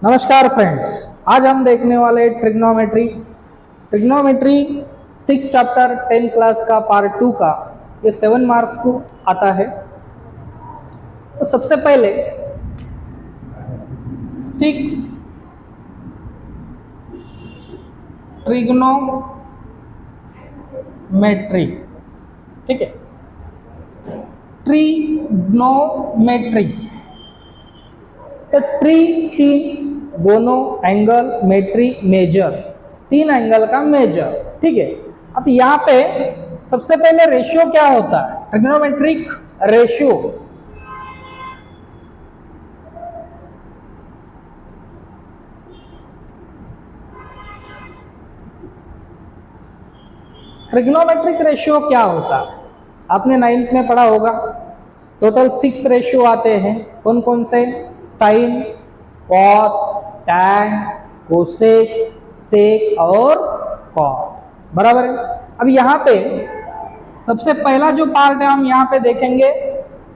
नमस्कार फ्रेंड्स, आज हम देखने वाले ट्रिग्नोमेट्री ट्रिग्नोमेट्री 6 चैप्टर 10 क्लास का पार्ट 2 का ये 7 मार्क्स को आता है। तो सबसे पहले 6 ट्रिग्नोमेट्री, ठीक है। ट्रिग्नोमेट्री तो ट्री तीन, दोनों एंगल, मेट्री मेजर, तीन एंगल का मेजर, ठीक है। अब यहाँ पे सबसे पहले रेशियो क्या होता है? Trigonometric ratio. ट्रिग्नोमेट्रिक रेशियो क्या होता है? आपने 9th में पढ़ा होगा। टोटल 6 रेशियो आते हैं। कौन कौन से? Sign, cos, tan, cosec, sec और कॉट, बराबर है। अब यहाँ पे सबसे पहला जो पार्ट है हम यहाँ पे देखेंगे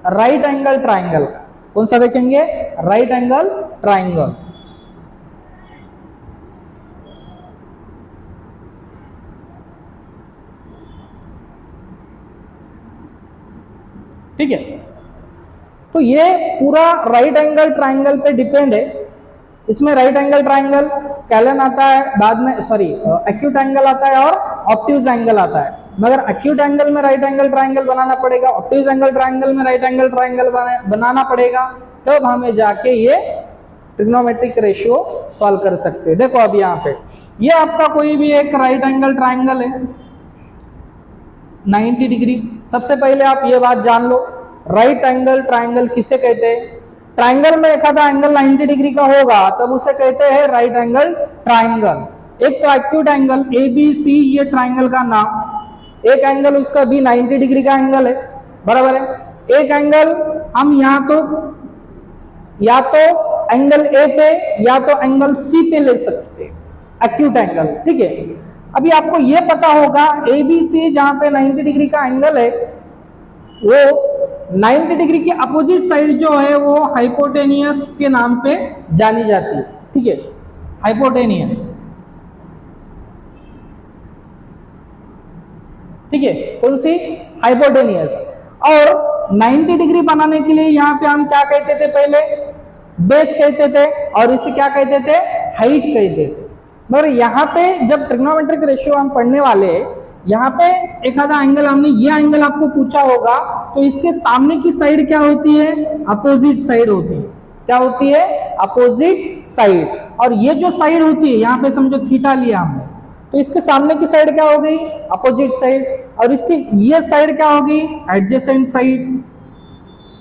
राइट एंगल ट्राइंगल का। कौन सा देखेंगे? Right angle triangle. ठीक है, तो ये पूरा राइट एंगल ट्राइंगल पे डिपेंड है। इसमें राइट एंगल ट्राइंगल स्केलन आता है, बाद में एक्यूट एंगल आता है और ऑब्ट्यूज एंगल आता है। मगर एक्यूट एंगल में राइट एंगल ट्राइंगल बनाना पड़ेगा, ऑब्ट्यूज एंगल ट्राइंगल में राइट एंगल ट्राइंगल बनाना पड़ेगा, तब हमें जाके ये ट्रिग्नोमेट्रिक रेशियो सॉल्व कर सकते हैं। देखो अब यहाँ पे ये आपका कोई भी एक राइट एंगल ट्राइंगल है 90 डिग्री। सबसे पहले आप ये बात जान लो, राइट एंगल ट्राइंगल किसे कहते हैं? ट्राइंगल में एक आधा एंगल 90 डिग्री का होगा तब उसे कहते हैं राइट एंगल ट्राइंगल। एक तो एक्यूट एंगल ABC, ये ट्राइंगल का नाम। एक एंगल उसका भी 90 डिग्री का एंगल है, बराबर है। एक एंगल हम या तो एंगल A पे या तो एंगल C पे ले सकते हैं, एक्यूट एंगल, ठीक है। अभी आपको ये पता होगा ABC जहां पे 90 डिग्री का एंगल है, वो 90 डिग्री की अपोजिट साइड जो है वो हाइपोटेनियस के नाम पे जानी जाती है, ठीक है। हाइपोटेनियस, ठीक है। कौन सी? हाइपोटेनियस। और 90 डिग्री बनाने के लिए यहाँ पे हम क्या कहते थे? पहले बेस कहते थे और इसे क्या कहते थे? हाइट कहते थे। मगर यहाँ पे जब ट्रिग्नोमेट्रिक रेशियो हम पढ़ने वाले हैं, यहाँ पे एक आधा एंगल, हमने ये एंगल आपको पूछा होगा तो इसके सामने की साइड क्या होती है? अपोजिट साइड होती है। क्या होती है? Opposite side. और ये जो साइड होती है, यहाँ पे समझो थीटा लिया हमने, तो इसके सामने की साइड क्या हो गई? Opposite side. और इसकी ये साइड क्या होगी? Adjacent side.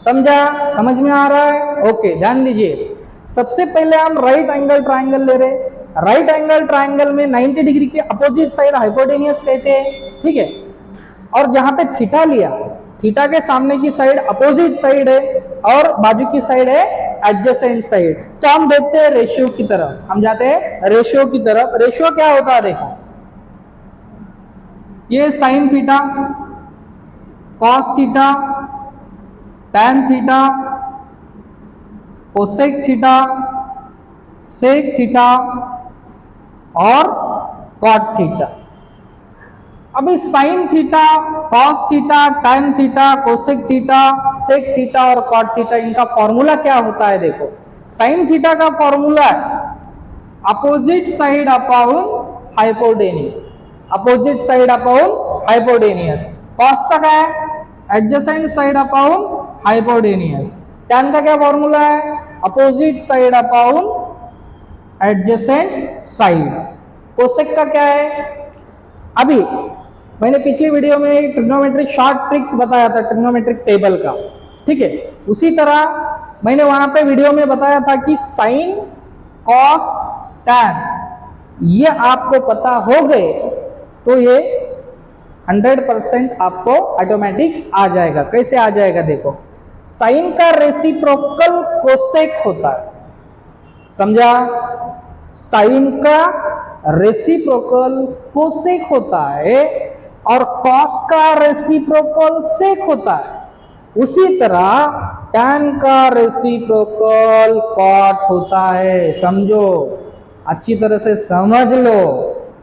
समझा? समझ में आ रहा है? ओके, ध्यान दीजिए। सबसे पहले हम राइट एंगल ट्राइंगल ले रहे। राइट एंगल ट्राइंगल में 90 डिग्री के अपोजिट साइड हाइपोटेनियस कहते हैं, ठीक है। और जहां पे थीटा लिया, थीटा के सामने की साइड अपोजिट साइड है और बाजू की साइड है एडजेसेंट साइड। तो हम देखते हैं रेशियो की तरफ, हम जाते हैं रेशियो की तरफ। रेशियो क्या होता है? देखो, ये sine theta, cos theta, tan theta, cosec theta, sec theta और कॉट थीटा। अभी sine theta, cos theta, tan theta, cosec theta, sec theta और कॉट थीटा, इनका फॉर्मूला क्या होता है? देखो, साइन थीटा का फॉर्मूला है opposite side upon hypotenuse, opposite side upon hypotenuse. Cos का क्या है? Adjacent side upon hypotenuse. Tan का क्या फॉर्मूला है? Opposite side upon adjacent side. Cosec का क्या है? अभी मैंने पिछली वीडियो में ट्रिग्नोमेट्रिक शॉर्ट ट्रिक्स बताया था ट्रिग्नोमेट्रिक टेबल का, ठीक है। उसी तरह मैंने वहां पे वीडियो में बताया था कि साइन, कॉस, टैन ये आपको पता हो गए तो ये 100% आपको ऑटोमेटिक आ जाएगा। कैसे आ जाएगा? देखो, साइन का रेसिप्रोकल कोसेक होता है, समझा? साइन का रेसिप्रोकल कोसेक होता है और कॉस का रेसिप्रोकल सेक होता है। उसी तरह tan का रेसिप्रोकल cot होता है, समझो, अच्छी तरह से समझ लो,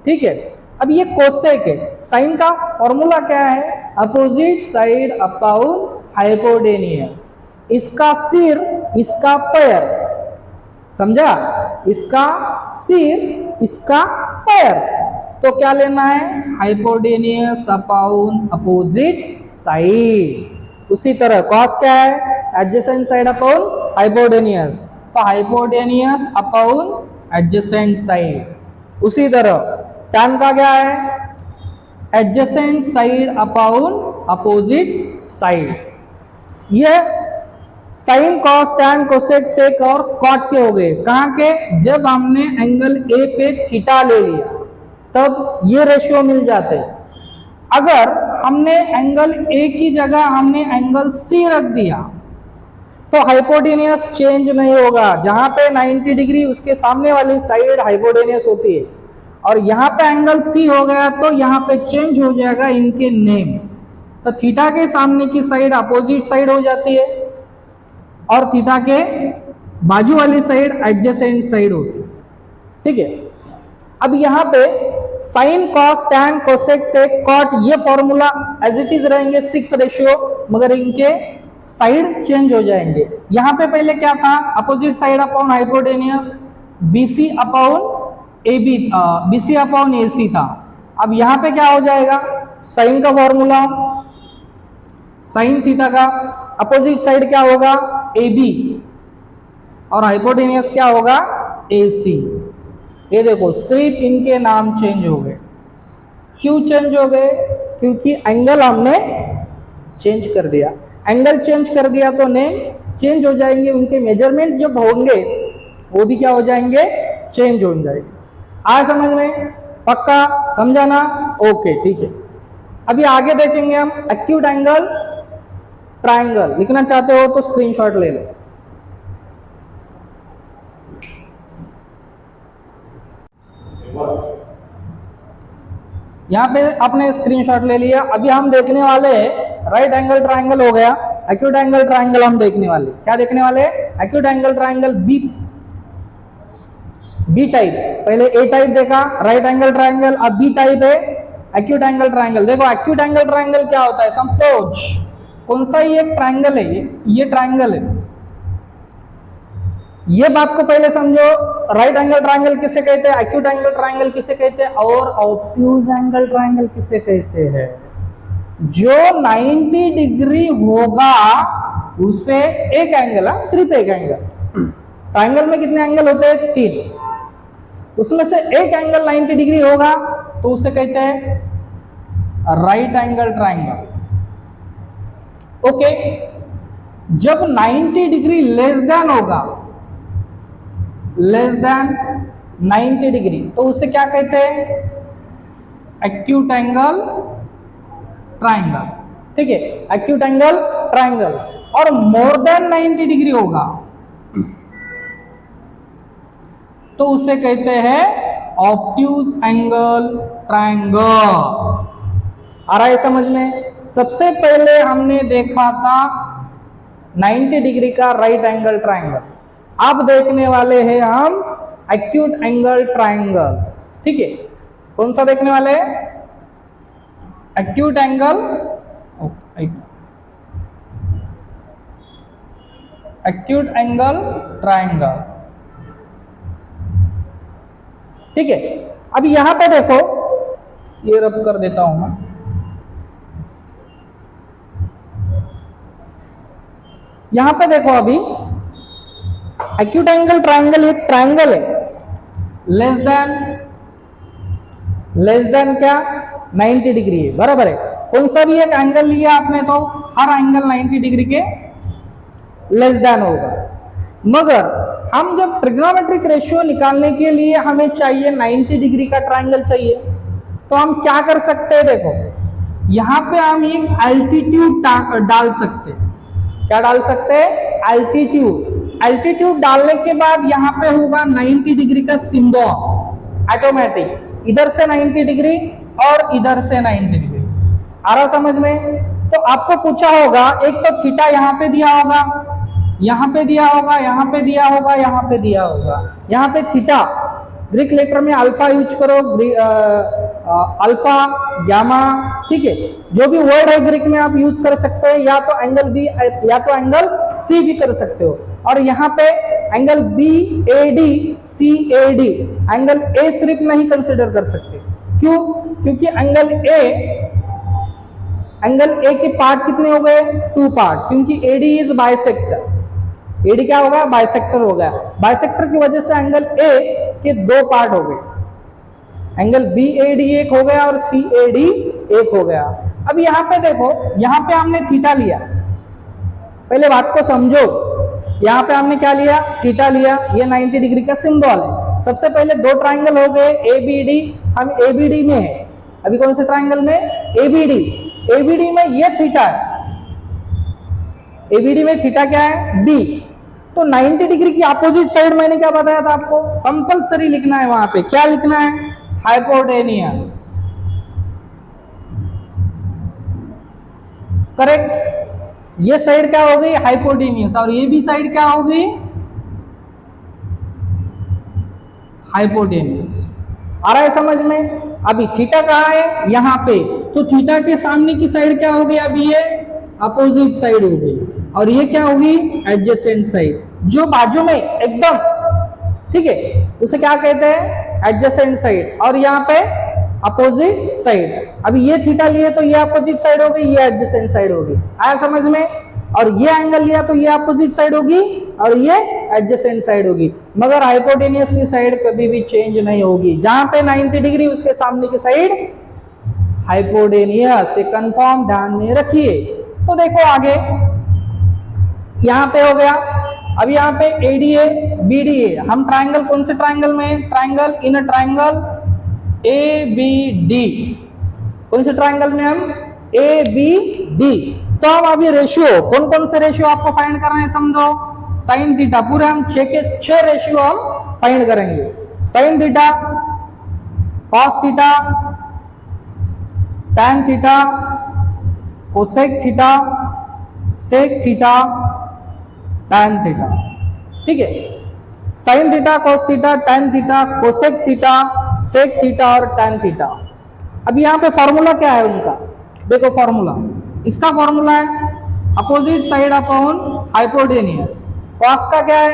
ठीक है। अब ये कोसेक है, साइन का फॉर्मूला क्या है, अपोजिट साइड अपॉन हाइपोटेन्यूज, इसका सिर इसका पैर, समझा, इसका सिर इसका पैर, तो क्या लेना है, हाइपोटेन्यूज अपॉन अपोजिट साइड। उसी तरह कॉस क्या है, एडजेसेंट साइड अपॉन हाइपोटेन्यूज, तो हाइपोटेन्यूज अपॉन एडजेसेंट साइड। उसी तरह tan का क्या है, adjacent side upon opposite side. यह sine cos tan cosec sec और कॉट के हो गए, कहां के, जब हमने एंगल ए पे थीटा ले लिया तब ये रेशियो मिल जाते। अगर हमने एंगल ए की जगह हमने एंगल सी रख दिया तो हाइपोटेन्यूज चेंज नहीं होगा, जहां पे 90 डिग्री उसके सामने वाली साइड हाइपोटेन्यूज होती है, और यहाँ पे एंगल सी हो गया तो यहाँ पे चेंज हो जाएगा इनके नेम, तो थीटा के सामने की साइड अपोजिट साइड हो जाती है और थीटा के बाजू वाली साइड एडजेसेंट साइड होती है, ठीक है। अब यहाँ पे sine cos tan cosec sec cot ये फॉर्मूला एज इट इज रहेंगे 6 रेशियो, मगर इनके साइड चेंज हो जाएंगे। यहाँ पे पहले क्या था, opposite side upon hypotenuse, BC upon AB, BC upon AC था। अब यहाँ पे क्या हो जाएगा, साइन का फॉर्मूला साइन थीटा का, अपोजिट साइड क्या होगा AB और हाइपोटेन्यूज क्या होगा AC। ये देखो सिर्फ इनके नाम चेंज हो गए, क्यों चेंज हो गए, क्योंकि एंगल हमने चेंज कर दिया, एंगल चेंज कर दिया तो नेम चेंज हो जाएंगे, उनके मेजरमेंट जब होंगे वो भी क्या हो जाएंगे, चेंज हो जाएंगे। आया समझ में, पक्का समझाना, ओके ठीक है। अभी आगे देखेंगे हम एक्यूट एंगल ट्रायंगल, लिखना चाहते हो तो स्क्रीनशॉट ले लो। यहाँ पे आपने स्क्रीनशॉट ले लिया। अभी हम देखने वाले राइट एंगल ट्रायंगल हो गया, एक्यूट एंगल ट्रायंगल हम देखने वाले, क्या देखने वाले, acute angle triangle B type, पहले ए टाइप देखा राइट एंगल ट्रायंगल, अब बी टाइप है एक्यूट एंगल ट्रायंगल। देखो एक्यूट एंगल ट्रायंगल क्या होता है, सपोज कौन सा ये ट्रायंगल है, ये ट्रायंगल है, ये बात को पहले समझो, राइट एंगल ट्रायंगल किसे कहते हैं, एक्यूट एंगल ट्रायंगल किसे कहते हैं, और ऑब्ट्यूज एंगल ट्रायंगल किसे कहते हैं। जो 90 डिग्री होगा उसे एक एंगल है, सिर्फ एक एंगल, ट्रायंगल में कितने एंगल होते हैं, 3, उसमें से एक एंगल 90 डिग्री होगा तो उसे कहते हैं राइट एंगल ट्रायंगल। ओके, जब 90 डिग्री लेस देन होगा, लेस देन 90 डिग्री, तो उसे क्या कहते हैं, एक्यूट एंगल ट्रायंगल, ठीक है, एक्यूट एंगल ट्रायंगल। और मोर देन 90 डिग्री होगा तो उसे कहते हैं ऑब्ट्यूज एंगल ट्रायंगल। आ रहा है समझ में। सबसे पहले हमने देखा था 90 डिग्री का राइट एंगल ट्रायंगल, अब देखने वाले हैं हम एक्यूट एंगल ट्रायंगल, ठीक है। कौन सा देखने वाले हैं, acute angle, acute angle triangle, ठीक है। अब यहां पे देखो, ये रब कर देता हूं मैं, यहां पे देखो, अभी एक्यूट एंगल ट्रायंगल एक ट्रायंगल है, लेस देन क्या 90 डिग्री है, बराबर है। कौन सा भी एक एंगल लिया आपने तो हर एंगल 90 डिग्री के लेस देन होगा, मगर हम जब ट्रिग्नोमेट्रिक रेशियो निकालने के लिए हमें चाहिए 90 डिग्री का ट्रायंगल चाहिए, तो हम क्या कर सकते हैं, देखो यहां पे हम एक एल्टीट्यूड डाल सकते हैं, क्या डाल सकते हैं, एल्टीट्यूड। एल्टीट्यूड डालने के बाद यहाँ पे होगा 90 डिग्री का सिंबल ऑटोमेटिक, इधर से 90 डिग्री और इधर से 90 डिग्री। आ रहा समझ में। तो आपको पूछा होगा, एक तो थीटा यहाँ पे दिया होगा, यहाँ पे दिया होगा, यहाँ पे दिया होगा, यहाँ पे दिया होगा। यहाँ पे थीटा ग्रीक लेटर में अल्फा यूज करो, अल्फा, गामा, ठीक है, जो भी वर्ड है ग्रीक में आप यूज कर सकते हो, या तो एंगल बी या तो एंगल सी भी कर सकते हो। और यहाँ पे angle B A D C A D, angle A सिर्फ नहीं कंसिडर कर सकते। क्यों? क्योंकि एंगल ए के पार्ट कितने हो गए? 2 पार्ट, क्योंकि एडी इज बाइसेक्टर। एडी क्या होगा? बाइसेक्टर हो गया। बाइसेक्टर की वजह से एंगल ए के 2 पार्ट हो गए, एंगल बी ए डी एक हो गया और सी ए डी एक हो गया। अब यहाँ पे देखो, यहाँ पे हमने थीटा लिया, पहले बात को समझो। यहाँ पे हमने क्या लिया? थीटा लिया। ये 90 डिग्री का सिंबल है। सबसे पहले 2 ट्राइंगल हो गए ए बी डी, हम ए बी डी में है अभी। कौन से ट्राइंगल में? A B D. A B D में ये थीटा है, ए बी डी में थीटा क्या है? बी। तो 90 डिग्री की अपोजिट साइड मैंने क्या बताया था आपको? कंपल्सरी लिखना है। वहां पे क्या लिखना है? हाइपोटेनियस। करेक्ट। ये साइड क्या हो गई? हाइपोटेनियस। और ये भी साइड क्या हो गई? हाइपोटेनियस। आ रहा है समझ में? अभी थीटा कहाँ है? यहाँ पे। तो थीटा के सामने की साइड क्या हो गई? अभी ये अपोजिट साइड हो गई, और ये क्या होगी? एडजेसेंट साइड, जो बाजू में एकदम, ठीक है, उसे क्या कहते हैं? Adjacent side. और यहाँ पे अपोजिट साइड। अभी ये थीटा लिए तो ये अपोजिट साइड हो गई, ये एडजेसेंट साइड होगी। आया समझ में? और ये एंगल लिया तो ये अपोजिट साइड होगी और ये एडजेसेंट साइड होगी। मगर हाइपोटेनियस की साइड कभी भी चेंज नहीं होगी। जहां पे 90 डिग्री, उसके सामने की साइड हाइपोटेनियस। से कंफर्म ध्यान में रखिए। तो देखो आगे, यहां पे हो गया। अब यहाँ पे एडीए बीडीए, हम ट्राइंगल, कौन से ट्राइंगल में? Triangle in triangle A B D. कौन से ट्राइंगल में? हम ए बी डी। तो हम अभी रेशियो, कौन कौन से रेशियो आपको फाइंड करना है समझो। साइन थीटा, पूरे हम 6 के 6 रेशियो हम फाइंड करेंगे। Sine theta, cos theta, tan theta, cosec theta, sec theta, tan theta. ठीक है, sine theta, cos theta, tan theta, cosec theta, sec theta और टैन थीटा। अब यहाँ पे फॉर्मूला क्या है उनका? देखो फॉर्मूला, इसका फॉर्मूला है opposite side upon hypotenuse. Cos का क्या है?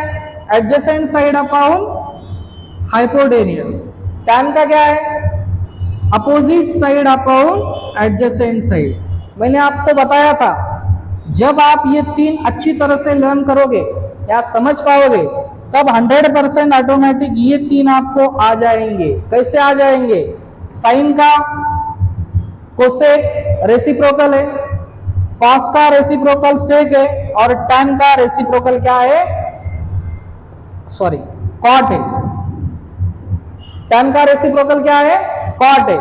Adjacent side upon hypotenuse. Tan का क्या है? Opposite side upon adjacent side. मैंने आपको बताया था, जब आप ये 3 अच्छी तरह से लर्न करोगे, क्या समझ पाओगे, तब 100% ऑटोमेटिक ये 3 आपको आ जाएंगे। कैसे आ जाएंगे? साइन का कोसेक रेसिप्रोकल है, कॉस का रेसिप्रोकल सेक है, और टैन का रेसिप्रोकल क्या है? सॉरी, कॉट है। टैन का रेसिप्रोकल क्या है? कॉट है।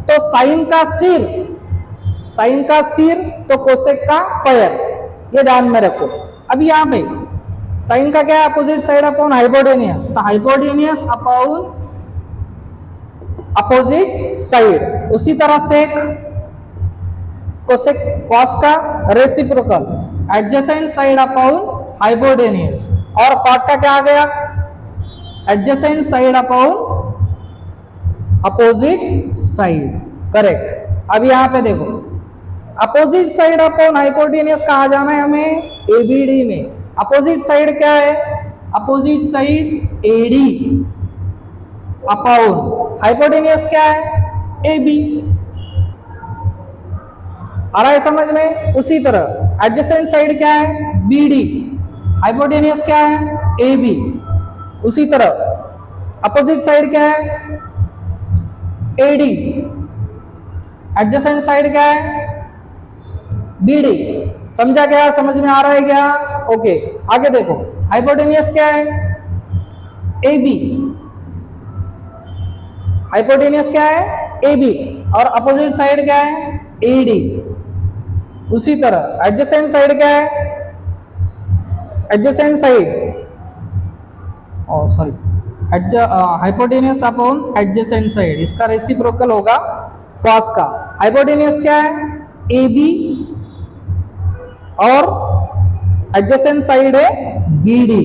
तो साइन का सिर, साइन का सिर तो कोसेक का पैर, ये ध्यान में रखो। अब यहां पे साइन का क्या है? अपोजिट साइड अपॉन हाइपोटेनियस, तो हाइपोटेनियस अपॉन अपोजिट साइड। उसी तरह सेक, कोसेक कॉस का reciprocal, adjacent side upon hypotenuse. और कॉट का क्या आ गया? Adjacent side upon opposite side. Correct. अब यहां पे देखो, अपोजिट साइड अपॉन हाइपोटेनियस कहा जाना है हमें? एबीडी में। अपोजिट साइड क्या है? Opposite side AD upon hypotenuse क्या है? एबी। आ रहा है समझ में? उसी तरह एडजेसेंट साइड क्या है? बीडी। हाइपोटेनियस क्या है? एबी। उसी तरह अपोजिट साइड क्या है? एडी। एडजेसेंट साइड क्या है? बीडी। समझा क्या? समझ में आ रहा है क्या? ओके, आगे देखो, हाइपोटेनियस क्या है? एबी। हाइपोटेनियस क्या है? एबी। और अपोजिट साइड क्या है? एडी। उसी तरह एडजेसेंट साइड क्या है? Adjacent side, sorry, hypotenuse upon adjacent side, इसका रेसिप्रोकल होगा कॉस का। हाइपोटेनियस क्या है? एबी और एडजेसेंट साइड है BD।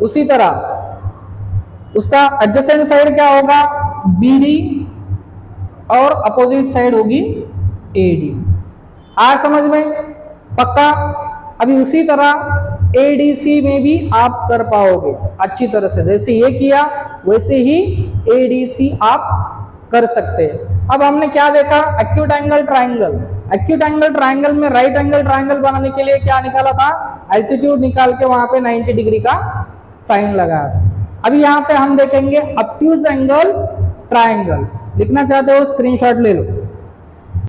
उसी तरह उसका एडजेसेंट साइड क्या होगा BD और अपोजिट साइड होगी AD। आ समझ में पक्का। अभी उसी तरह ADC में भी आप कर पाओगे अच्छी तरह से, जैसे ये किया वैसे ही ADC आप कर सकते हैं। अब हमने क्या देखा, acute angle triangle. Acute angle triangle में राइट एंगल ट्रायंगल बनाने के लिए क्या निकाला था, एल्टीट्यूड निकाल के वहां पे 90 डिग्री का साइन लगाया था। अभी यहाँ पे हम देखेंगे ऑब्ट्यूज एंगल ट्रायंगल। लिखना चाहते हो स्क्रीनशॉट ले लो।